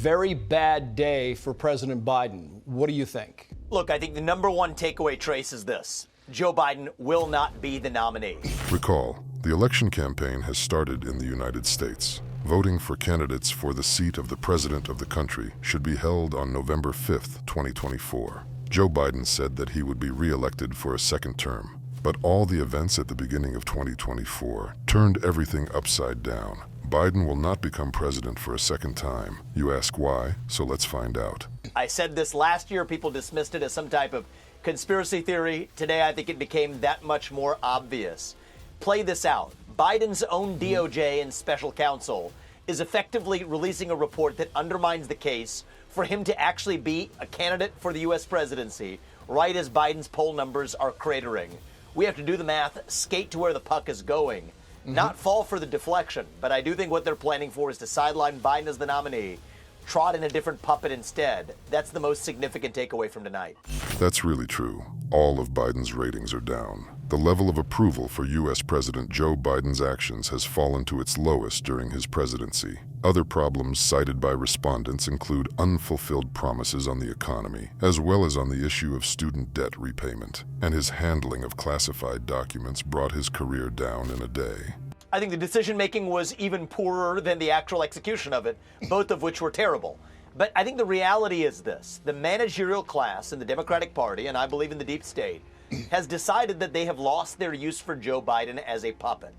very bad day for President Biden. What do you think? Look, I think the number one takeaway, Trace, is this. Joe Biden will not be the nominee. Recall, the election campaign has started in the United States. Voting for candidates for the seat of the president of the country should be held on November 5th, 2024. Joe Biden said that he would be re-elected for a second term. But all the events at the beginning of 2024 turned everything upside down. Biden will not become president for a second time. You ask why, so let's find out. I said this last year. People dismissed it as some type of conspiracy theory. Today, I think it became that much more obvious. Play this out. Biden's own DOJ and special counsel is effectively releasing a report that undermines the case for him to actually be a candidate for the U.S. presidency, right as Biden's poll numbers are cratering. We have to do the math, skate to where the puck is going, not fall for the deflection. But I do think what they're planning for is to sideline Biden as the nominee, trot in a different puppet instead. That's the most significant takeaway from tonight. That's really true. All of Biden's ratings are down. The level of approval for U.S. President Joe Biden's actions has fallen to its lowest during his presidency. Other problems cited by respondents include unfulfilled promises on the economy, as well as on the issue of student debt repayment, and his handling of classified documents brought his career down in a day. I think the decision-making was even poorer than the actual execution of it, both of which were terrible. But I think the reality is this. The managerial class in the Democratic Party, and I believe in the deep state, has decided that they have lost their use for Joe Biden as a puppet.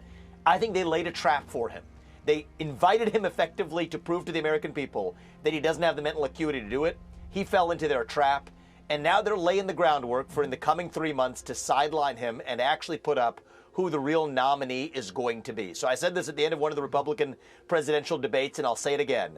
I think they laid a trap for him. They invited him effectively to prove to the American people that he doesn't have the mental acuity to do it. He fell into their trap, and now they're laying the groundwork for in the coming 3 months to sideline him and actually put up who the real nominee is going to be. So I said this at the end of one of the Republican presidential debates, and I'll say it again.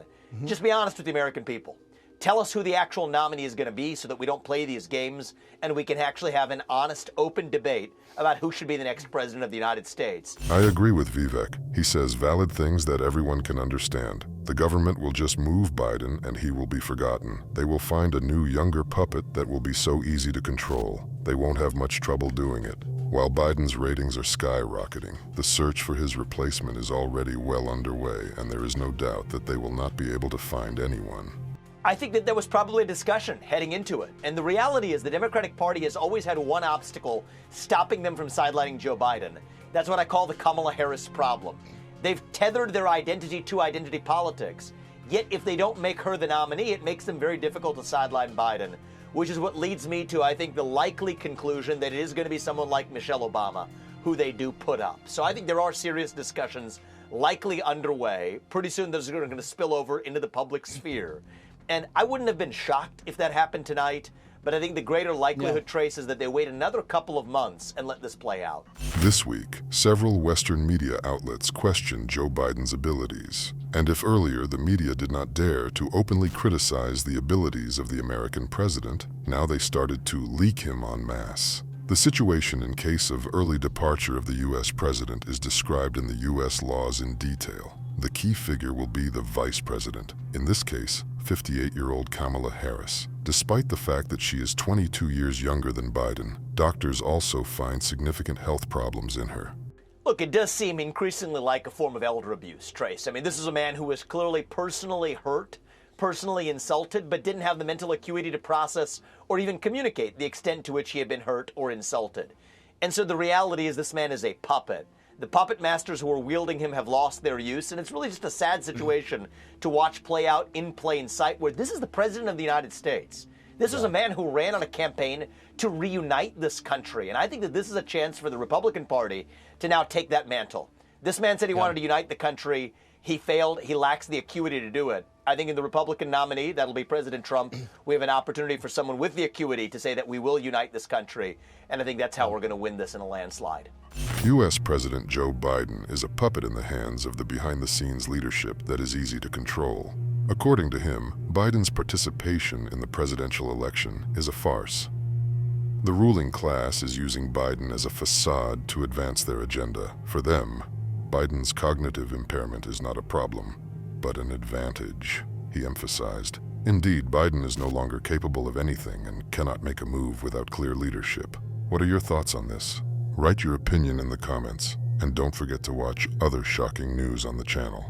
Just be honest with the American people. Tell us who the actual nominee is going to be so that we don't play these games and we can actually have an honest, open debate about who should be the next president of the United States. I agree with Vivek. He says valid things that everyone can understand. The government will just move Biden and he will be forgotten. They will find a new, younger puppet that will be so easy to control. They won't have much trouble doing it. While Biden's ratings are skyrocketing, the search for his replacement is already well underway, and there is no doubt that they will not be able to find anyone. I think that there was probably a discussion heading into it. And the reality is the Democratic Party has always had one obstacle stopping them from sidelining Joe Biden. That's what I call the Kamala Harris problem. They've tethered their identity to identity politics. Yet if they don't make her the nominee, it makes them very difficult to sideline Biden, which is what leads me to, I think, the likely conclusion that it is going to be someone like Michelle Obama who they do put up. So I think there are serious discussions likely underway. Pretty soon those are going to spill over into the public sphere. And I wouldn't have been shocked if that happened tonight, but I think the greater likelihood, Trace, is that they wait another couple of months and let this play out. This week, several Western media outlets questioned Joe Biden's abilities. And if earlier the media did not dare to openly criticize the abilities of the American president, now they started to leak him en masse. The situation in case of early departure of the U.S. president is described in the U.S. laws in detail. The key figure will be the vice president, in this case, 58-year-old Kamala Harris. Despite the fact that she is 22 years younger than Biden, doctors also find significant health problems in her. Look, it does seem increasingly like a form of elder abuse, Trace. I mean, this is a man who was clearly personally hurt, personally insulted, but didn't have the mental acuity to process or even communicate the extent to which he had been hurt or insulted. And so the reality is this man is a puppet. The puppet masters who are wielding him have lost their use, and it's really just a sad situation to watch play out in plain sight, where this is the president of the United States. This was a man who ran on a campaign to reunite this country, and I think that this is a chance for the Republican Party to now take that mantle. This man said he wanted to unite the country. He failed. He lacks the acuity to do it. I think in the Republican nominee, that'll be President Trump, we have an opportunity for someone with the acuity to say that we will unite this country, and I think that's how we're going to win this in a landslide. U.S. President Joe Biden is a puppet in the hands of the behind-the-scenes leadership that is easy to control. According to him, Biden's participation in the presidential election is a farce. The ruling class is using Biden as a facade to advance their agenda. For them, Biden's cognitive impairment is not a problem, but an advantage, he emphasized. Indeed, Biden is no longer capable of anything and cannot make a move without clear leadership. What are your thoughts on this? Write your opinion in the comments, and don't forget to watch other shocking news on the channel.